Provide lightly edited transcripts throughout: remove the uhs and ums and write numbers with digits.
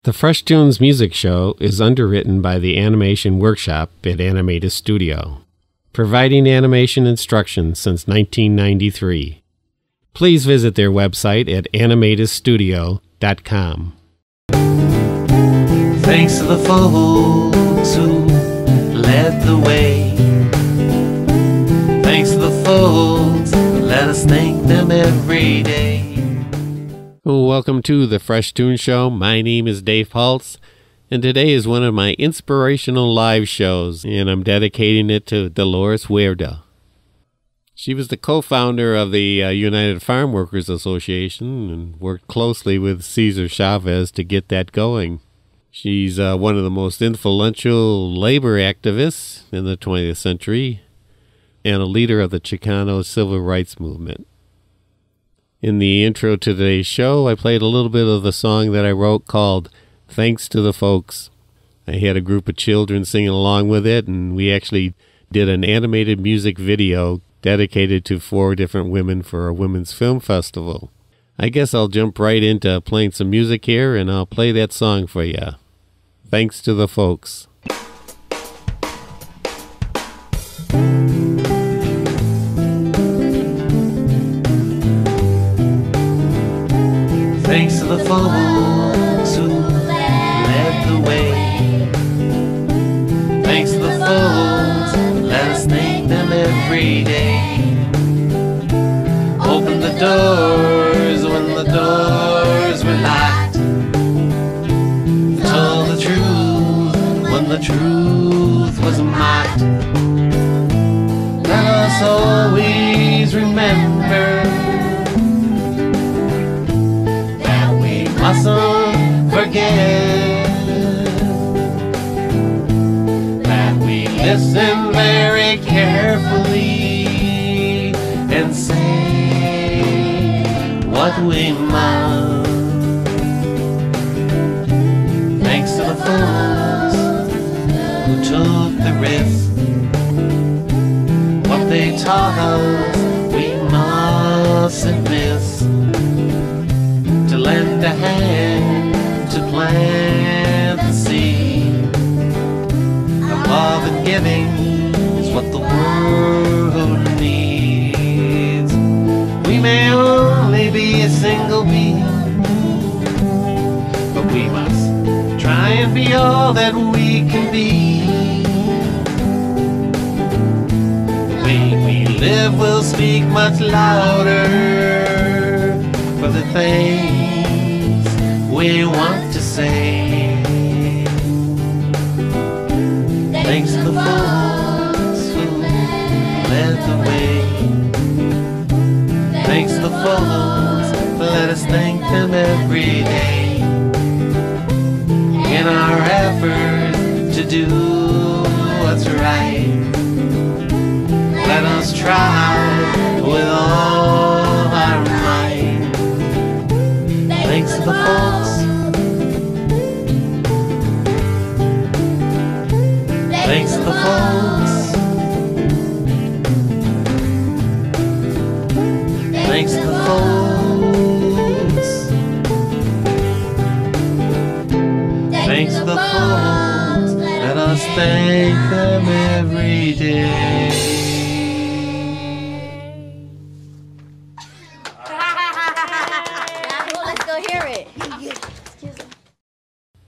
The Fresh Toones music show is underwritten by the Animation Workshop at Animated Studio, providing animation instruction since 1993. Please visit their website at animatedstudio.com. Thanks to the folks who led the way. Thanks to the folks, let us thank them every day. Welcome to the Fresh Toones Show. My name is Dave Pulse, and today is one of my inspirational live shows, and I'm dedicating it to Dolores Huerta. She was the co-founder of the United Farm Workers Association and worked closely with Cesar Chavez to get that going. She's one of the most influential labor activists in the 20th century and a leader of the Chicano civil rights movement. In the intro to today's show, I played a little bit of the song that I wrote called Thanks to the Folks. I had a group of children singing along with it, and we actually did an animated music video dedicated to 4 different women for a women's film festival. I guess I'll jump right into playing some music here, and I'll play that song for you. Thanks to the Folks. Thanks to the folks who led the way. Thanks to the folks, let us thank them every day. Open the doors when the doors were locked. Told the truth when the truth was mocked. Let us always remember mustn't forget that we listen very carefully and say what we must. Thanks to the folks who took the risk. What they taught us we mustn't miss. To lend a hand to plant the seed of love and giving is what the world needs. We may only be a single being, but we must try and be all that we can be. The way we live will speak much louder for the things we want to say. Thanks to the folks who led the way. Thanks to the folks, let us thank them every day. In our effort to do what's right, let us try with all our might. Thanks to the folks. Thanks to the folks. Thanks to the folks. Thanks to the folks. Let us thank them every day.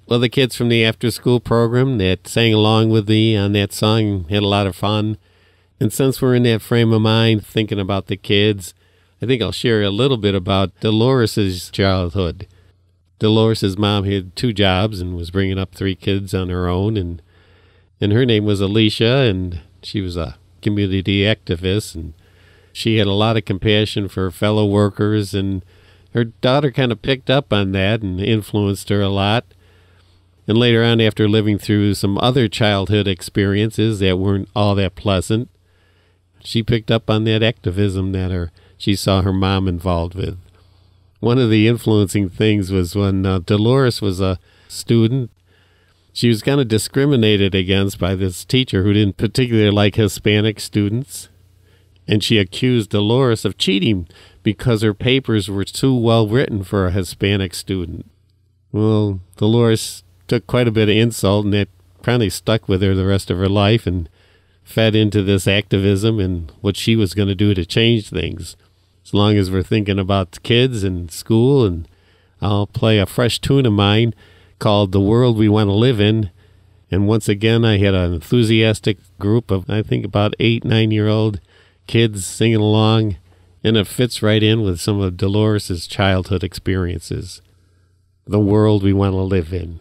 Well, the kids from the after-school program that sang along with me on that song had a lot of fun. And since we're in that frame of mind, thinking about the kids, I think I'll share a little bit about Dolores' childhood. Dolores' mom had 2 jobs and was bringing up 3 kids on her own. And her name was Alicia, and she was a community activist. And she had a lot of compassion for fellow workers. And her daughter kind of picked up on that and influenced her a lot. And later on, after living through some other childhood experiences that weren't all that pleasant, she picked up on that activism that she saw her mom involved with. One of the influencing things was when Dolores was a student, she was kind of discriminated against by this teacher who didn't particularly like Hispanic students. And she accused Dolores of cheating because her papers were too well written for a Hispanic student. Well, Dolores took quite a bit of insult, and that probably stuck with her the rest of her life and fed into this activism and what she was going to do to change things. As long as we're thinking about the kids and school, and I'll play a fresh tune of mine called The World We Want to Live In. And once again, I had an enthusiastic group of, I think, about 8, 9-year-old kids singing along, and it fits right in with some of Dolores' childhood experiences. The world we want to live in.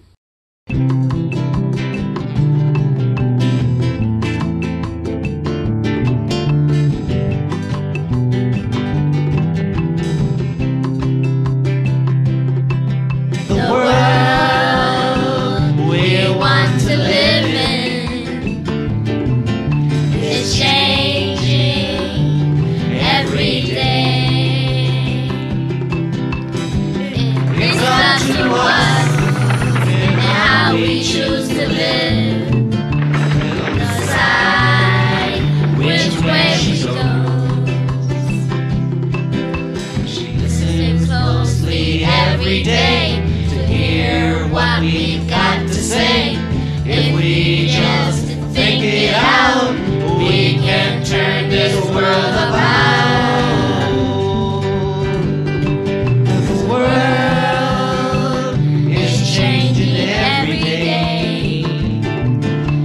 Every day to hear what we've got to say. If we just think it out, we can turn this world about. The world is changing every day.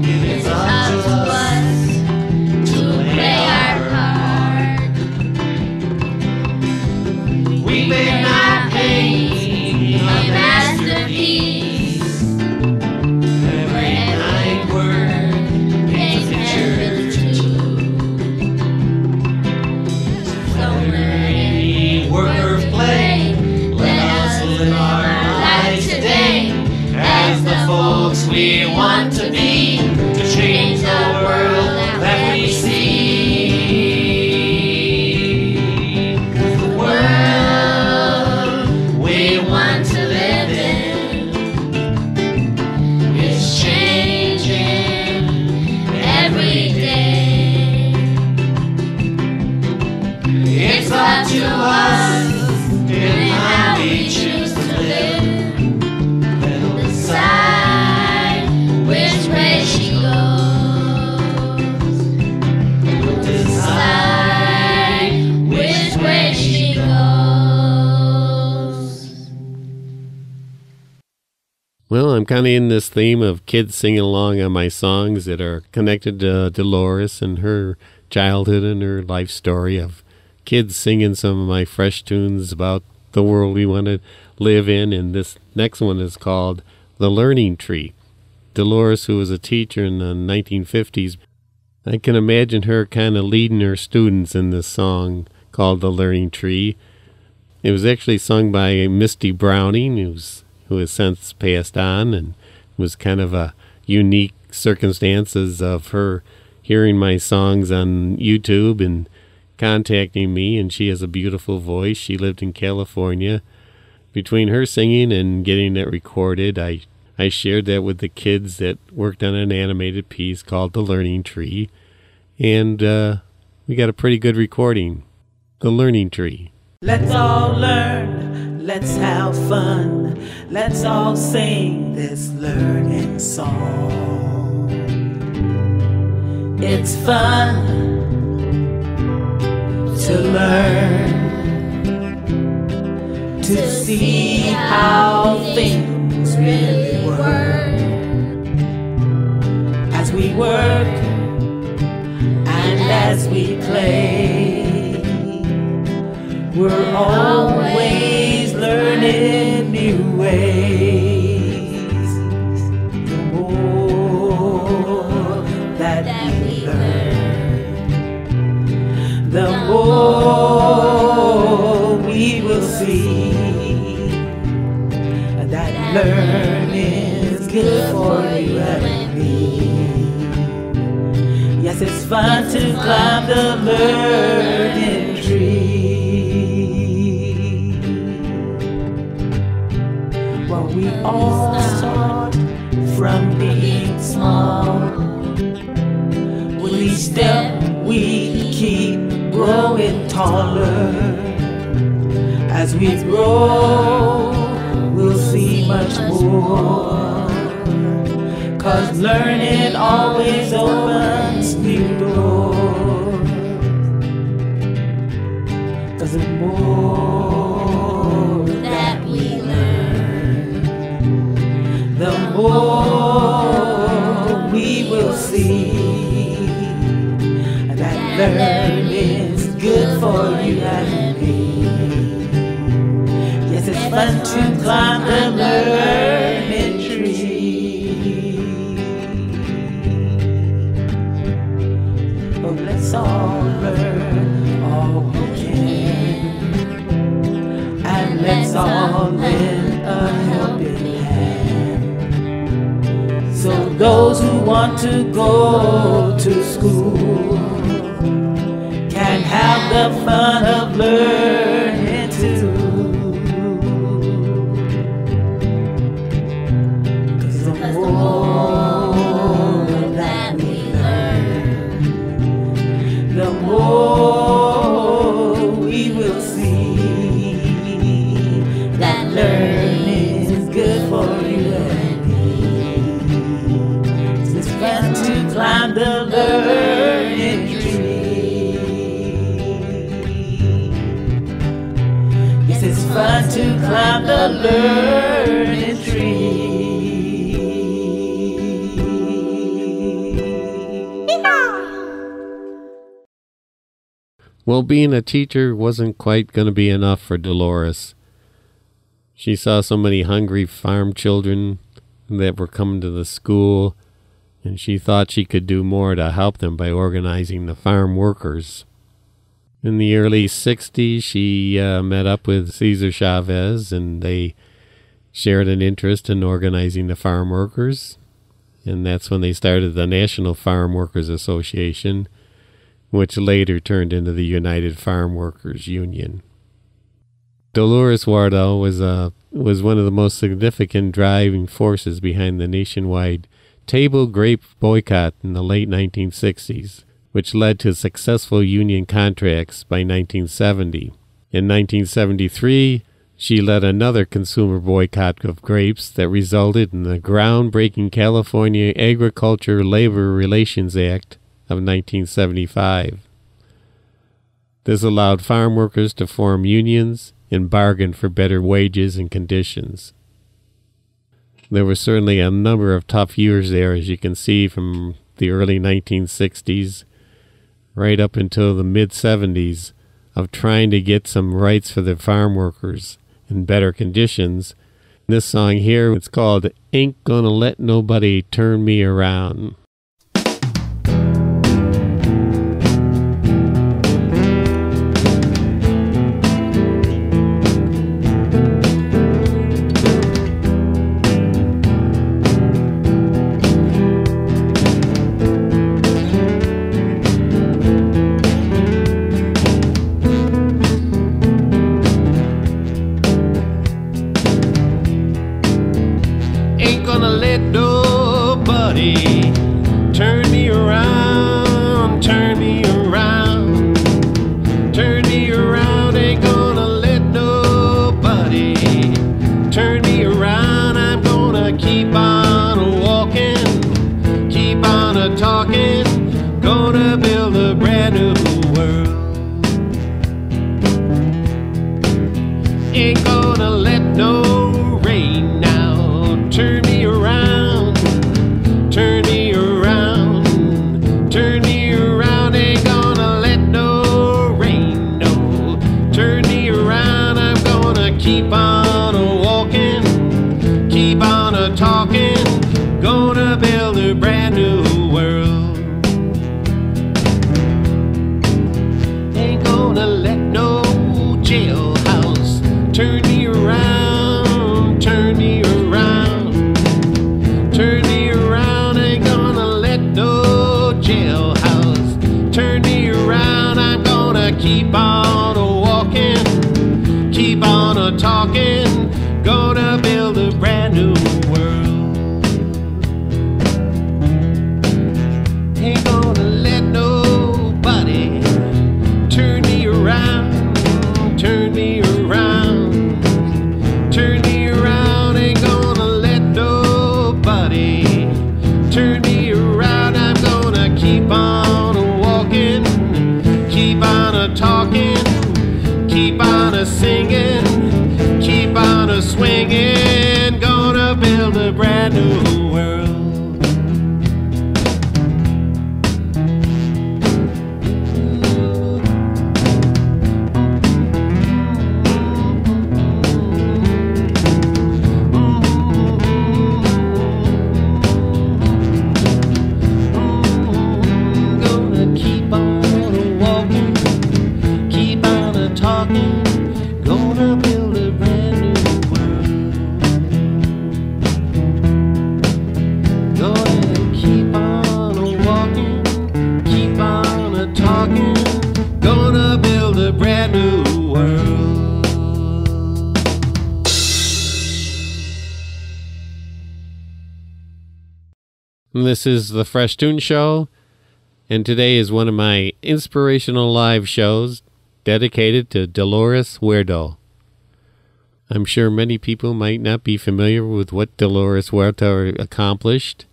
It's up to us to play our part. We may not paint a masterpiece. Every kind word paints a picture or two. So any work or play, let us live our lives today as the folks we want to be, to change the world that we see. It's up to us and how we choose to live. We'll decide which way she goes. We'll decide which way she goes. Well, I'm kind of in this theme of kids singing along on my songs that are connected to Dolores and her childhood and her life story, of kids singing some of my fresh tunes about the world we want to live in. And this next one is called The Learning Tree. Dolores, who was a teacher in the 1950s, I can imagine her kind of leading her students in this song called The Learning Tree. It was actually sung by Misty Browning, who has since passed on, and was kind of a unique circumstances of her hearing my songs on YouTube and contacting me. And she has a beautiful voice. She lived in California. Between her singing and getting it recorded, I shared that with the kids that worked on an animated piece called The Learning Tree. And we got a pretty good recording. The Learning Tree. Let's all learn, let's have fun, let's all sing this learning song. It's fun to learn, to see how things really work. As we work and as we play, we're always learning new ways. The more that we learn, the more we will see that learning's good for you and me. Yes, it's fun to climb the learning tree. Well, we all start from being small. With each step we keep growing taller. As we grow, we'll see much more. 'Cause learning always opens new doors. 'Cause the more that we learn, the more we will see that learning's good for you and me. Yes, it's fun to climb the learning tree. But let's all learn all we can, and let's all lend a helping hand. So those who want to go to school can have the fun of learning too. 'Cause the more that we learn, the more we will see that learning is good for you and me. It's fun to climb the learning tree. Yes, it's fun to climb the learning tree. Well, being a teacher wasn't quite going to be enough for Dolores. She saw so many hungry farm children that were coming to the school, and she thought she could do more to help them by organizing the farm workers. In the early 60s, she met up with Cesar Chavez, and they shared an interest in organizing the farm workers, and that's when they started the National Farm Workers Association, which later turned into the United Farm Workers Union. Dolores Huerta was one of the most significant driving forces behind the nationwide table grape boycott in the late 1960s, which led to successful union contracts by 1970. In 1973, she led another consumer boycott of grapes that resulted in the groundbreaking California Agriculture Labor Relations Act of 1975. This allowed farm workers to form unions and bargain for better wages and conditions. There were certainly a number of tough years there, as you can see, from the early 1960s right up until the mid-70s, of trying to get some rights for the farm workers and better conditions. This song here, it's called Ain't Gonna Let Nobody Turn Me Around. Turn me around, ain't gonna And this is the Fresh Toones Show, and today is one of my inspirational live shows dedicated to Dolores Huerta. I'm sure many people might not be familiar with what Dolores Huerta accomplished.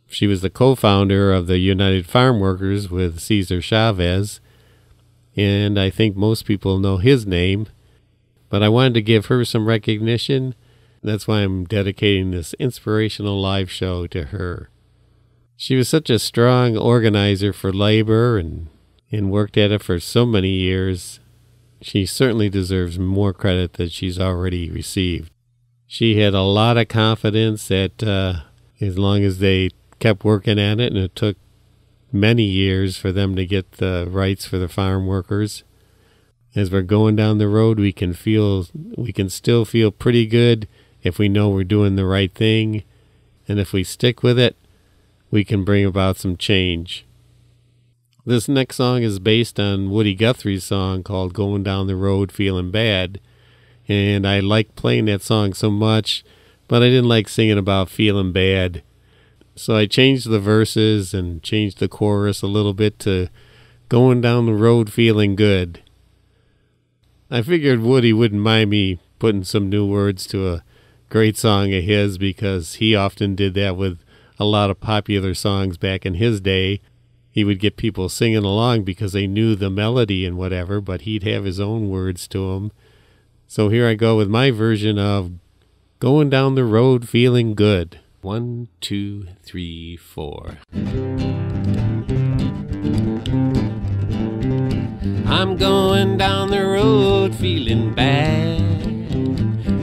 She was the co-founder of the United Farm Workers with Cesar Chavez, and I think most people know his name, but I wanted to give her some recognition. That's why I'm dedicating this inspirational live show to her. She was such a strong organizer for labor and worked at it for so many years. She certainly deserves more credit than she's already received. She had a lot of confidence that as long as they kept working at it, and it took many years for them to get the rights for the farm workers. As we're going down the road, we can still feel pretty good if we know we're doing the right thing, and if we stick with it, we can bring about some change. This next song is based on Woody Guthrie's song called Going Down the Road Feeling Bad, and I like playing that song so much, but I didn't like singing about feeling bad. So I changed the verses and changed the chorus a little bit to Going Down the Road Feeling Good. I figured Woody wouldn't mind me putting some new words to a great song of his, because he often did that with a lot of popular songs back in his day. He would get people singing along because they knew the melody and whatever, but he'd have his own words to them. So here I go with my version of Going Down the Road Feeling Good. 1, 2, 3, 4. I'm going down the road feeling bad.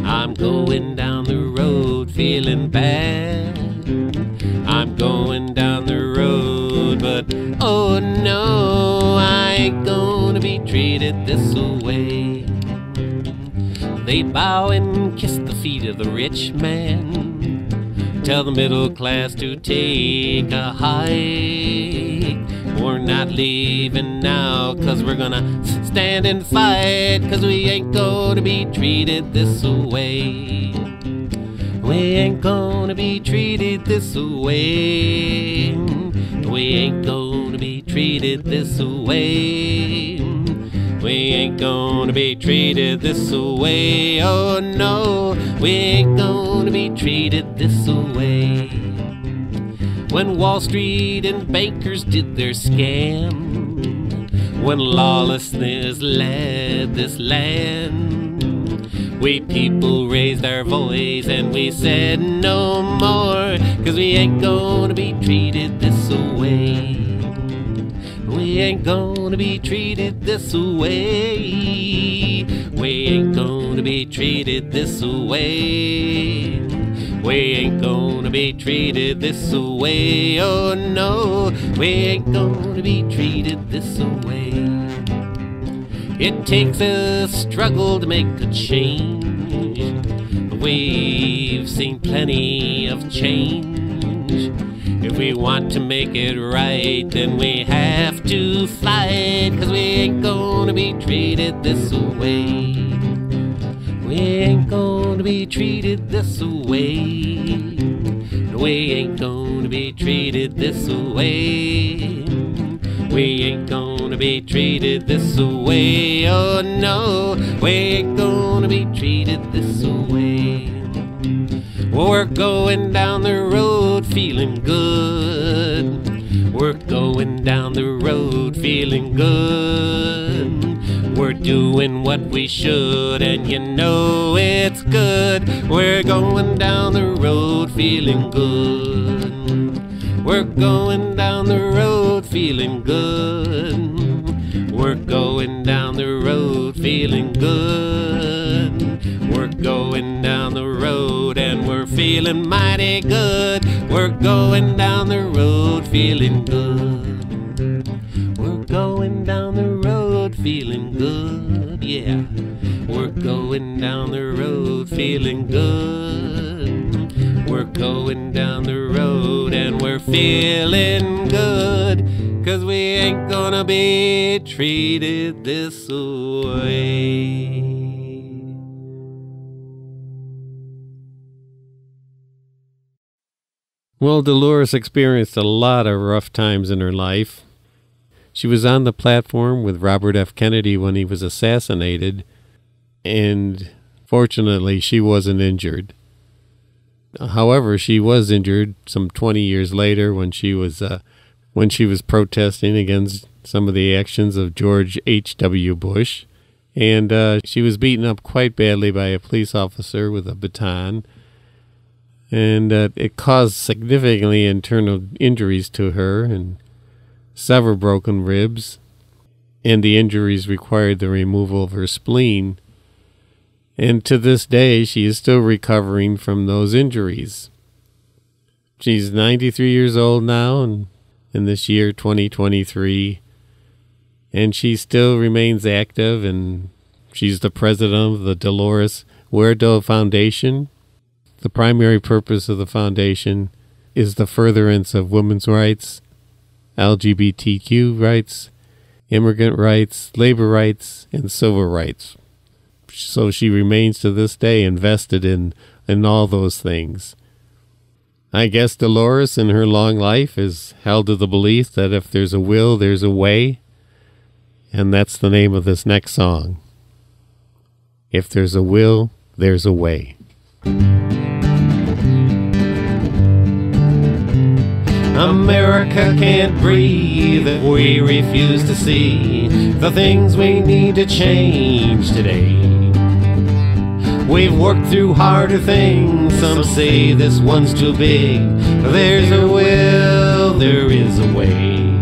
I'm going down the road feeling bad. I'm going down the road, but oh no, I ain't gonna be treated this way. They bow and kiss the feet of the rich man, tell the middle class to take a hike. We're not leaving now, 'cause we're gonna stand and fight, 'cause we ain't gonna be treated this way. We ain't gonna be treated this way. We ain't gonna be treated this way. We ain't gonna be treated this way. Oh no, we ain't gonna be treated this way. When Wall Street and bankers did their scam, when lawlessness led this land, we people raised our voice and we said no more, 'cause we ain't gonna be treated this way. We ain't gonna be treated this way. We ain't gonna be treated this way. We ain't gonna be treated this way. Oh no, we ain't gonna be treated this way. It takes a struggle to make a change. We've seen plenty of change. If we want to make it right, then we have to fight, 'cause we ain't gonna be treated this way. We ain't gonna be treated this way. We ain't gonna be treated this way. We ain't gonna be treated this way. Oh no, we ain't gonna be treated this way. We're going down the road feeling good. We're going down the road feeling good. We're doing what we should, and you know it's good. We're going down the road feeling good. We're going down the road feeling good. We're going down the road feeling good. We're going down the road and we're feeling mighty good. We're going down the road feeling good. We're going down the road feeling good, yeah. We're going down the road feeling good. We're going down the road and we're feeling good, 'cause we ain't gonna be treated this way. Well, Dolores experienced a lot of rough times in her life. She was on the platform with Robert F. Kennedy when he was assassinated, and fortunately she wasn't injured. However, she was injured some 20 years later when she was protesting against some of the actions of George H.W. Bush, and she was beaten up quite badly by a police officer with a baton, and it caused significantly internal injuries to her and several broken ribs, and the injuries required the removal of her spleen. And to this day, she is still recovering from those injuries. She's 93 years old now, and in this year, 2023, and she still remains active, and she's the president of the Dolores Huerta Foundation. The primary purpose of the foundation is the furtherance of women's rights, LGBTQ rights, immigrant rights, labor rights, and civil rights. So she remains to this day invested in all those things. I guess Dolores in her long life is held to the belief that if there's a will, there's a way. And that's the name of this next song. If there's a will, there's a way. America can't breathe if we refuse to see the things we need to change today. We've worked through harder things, some say this one's too big. There's a will, there is a way.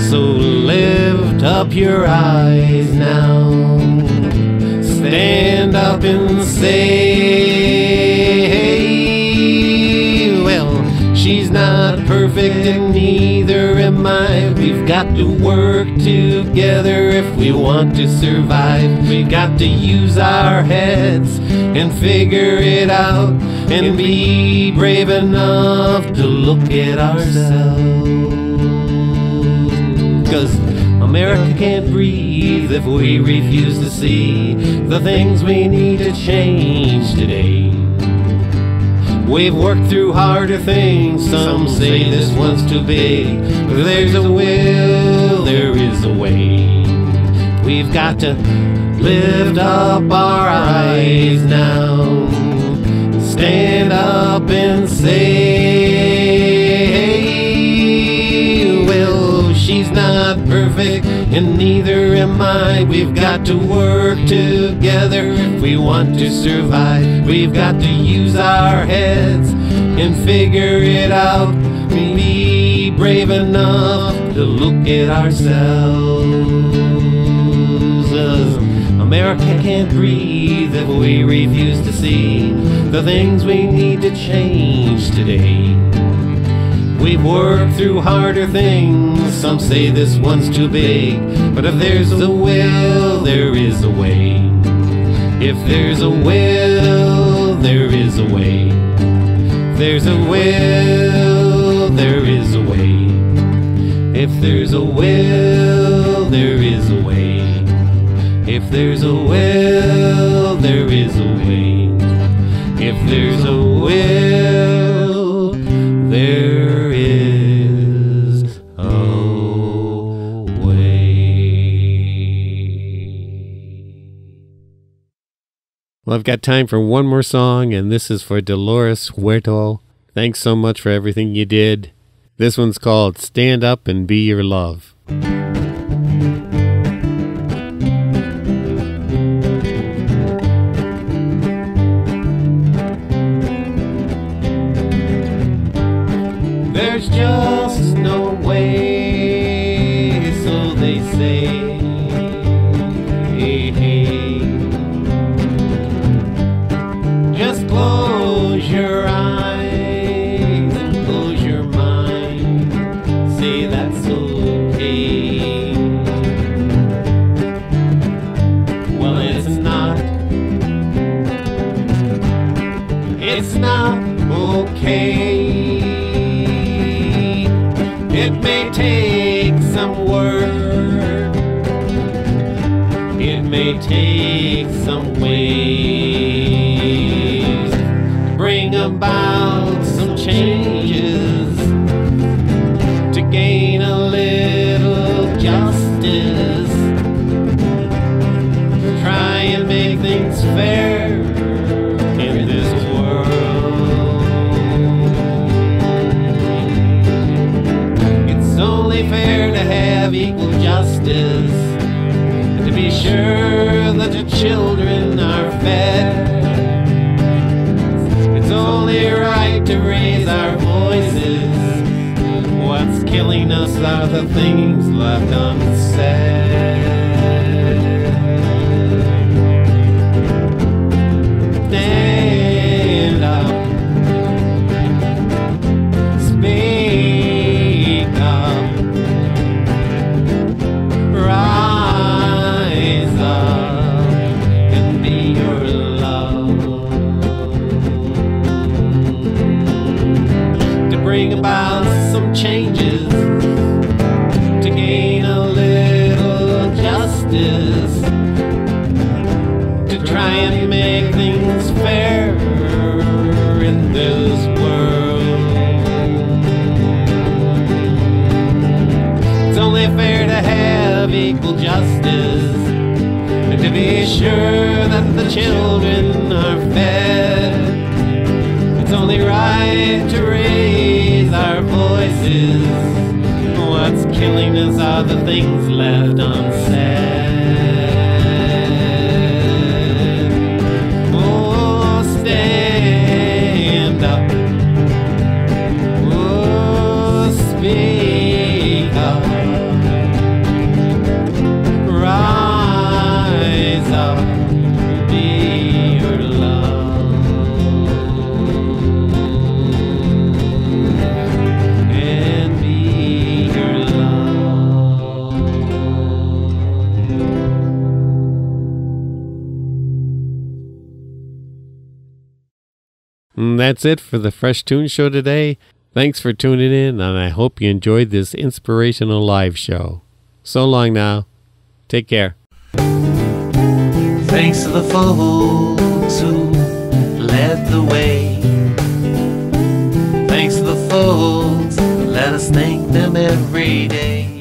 So lift up your eyes now, stand up and say, well, she's not perfect and neither am I. We've got to work together if we want to survive. We've got to use our heads and figure it out and be brave enough to look at ourselves. 'Cause America can't breathe if we refuse to see the things we need to change today. We've worked through harder things, some say this one's too big. But there's a will, there is a way. We've got to lift up our eyes now, stand up and say, well, she's not perfect and neither am I. We've got to work together if we want to survive. We've got to use our heads and figure it out. Be brave enough to look at ourselves. America can't breathe if we refuse to see the things we need to change today. We've worked through harder things, some say this one's too big. But if there's a will, there is a way. If there's a will, there is a way. If there's a will, there is a way. If there's a will, there is a way. If there's a will, there is a way. If there's a will, there is a way. Well, I've got time for one more song, and this is for Dolores Huerta. Thanks so much for everything you did. This one's called Stand Up and Be Your Love. There's just no way, so they say. Just close your eyes and close your mind. Say that's okay. Well, it's not. It's not okay. It may take some work, it may take some ways to bring about about some changes to gain a little justice. Try and make things fair in this world. It's only fair to have equal justice, and to be sure that the children are fed. It's only right to raise our voices. What's killing us are the things left unsaid. Stand up, speak up, rise up and be your love. To bring about some changes, to gain a little justice, to try and make things fair in this world. It's only fair to have equal justice, and to be sure that the children are fed. It's only right to raise our voices. What's killing us are the things left unsaid. Oh, stand up. Oh, speak up. Rise up. Be your love. And be your love. And that's it for the Fresh Toones Show today. Thanks for tuning in, and I hope you enjoyed this inspirational live show. So long now. Take care. Thanks to the folks who led the way. Thanks to the folks, let us thank them every day.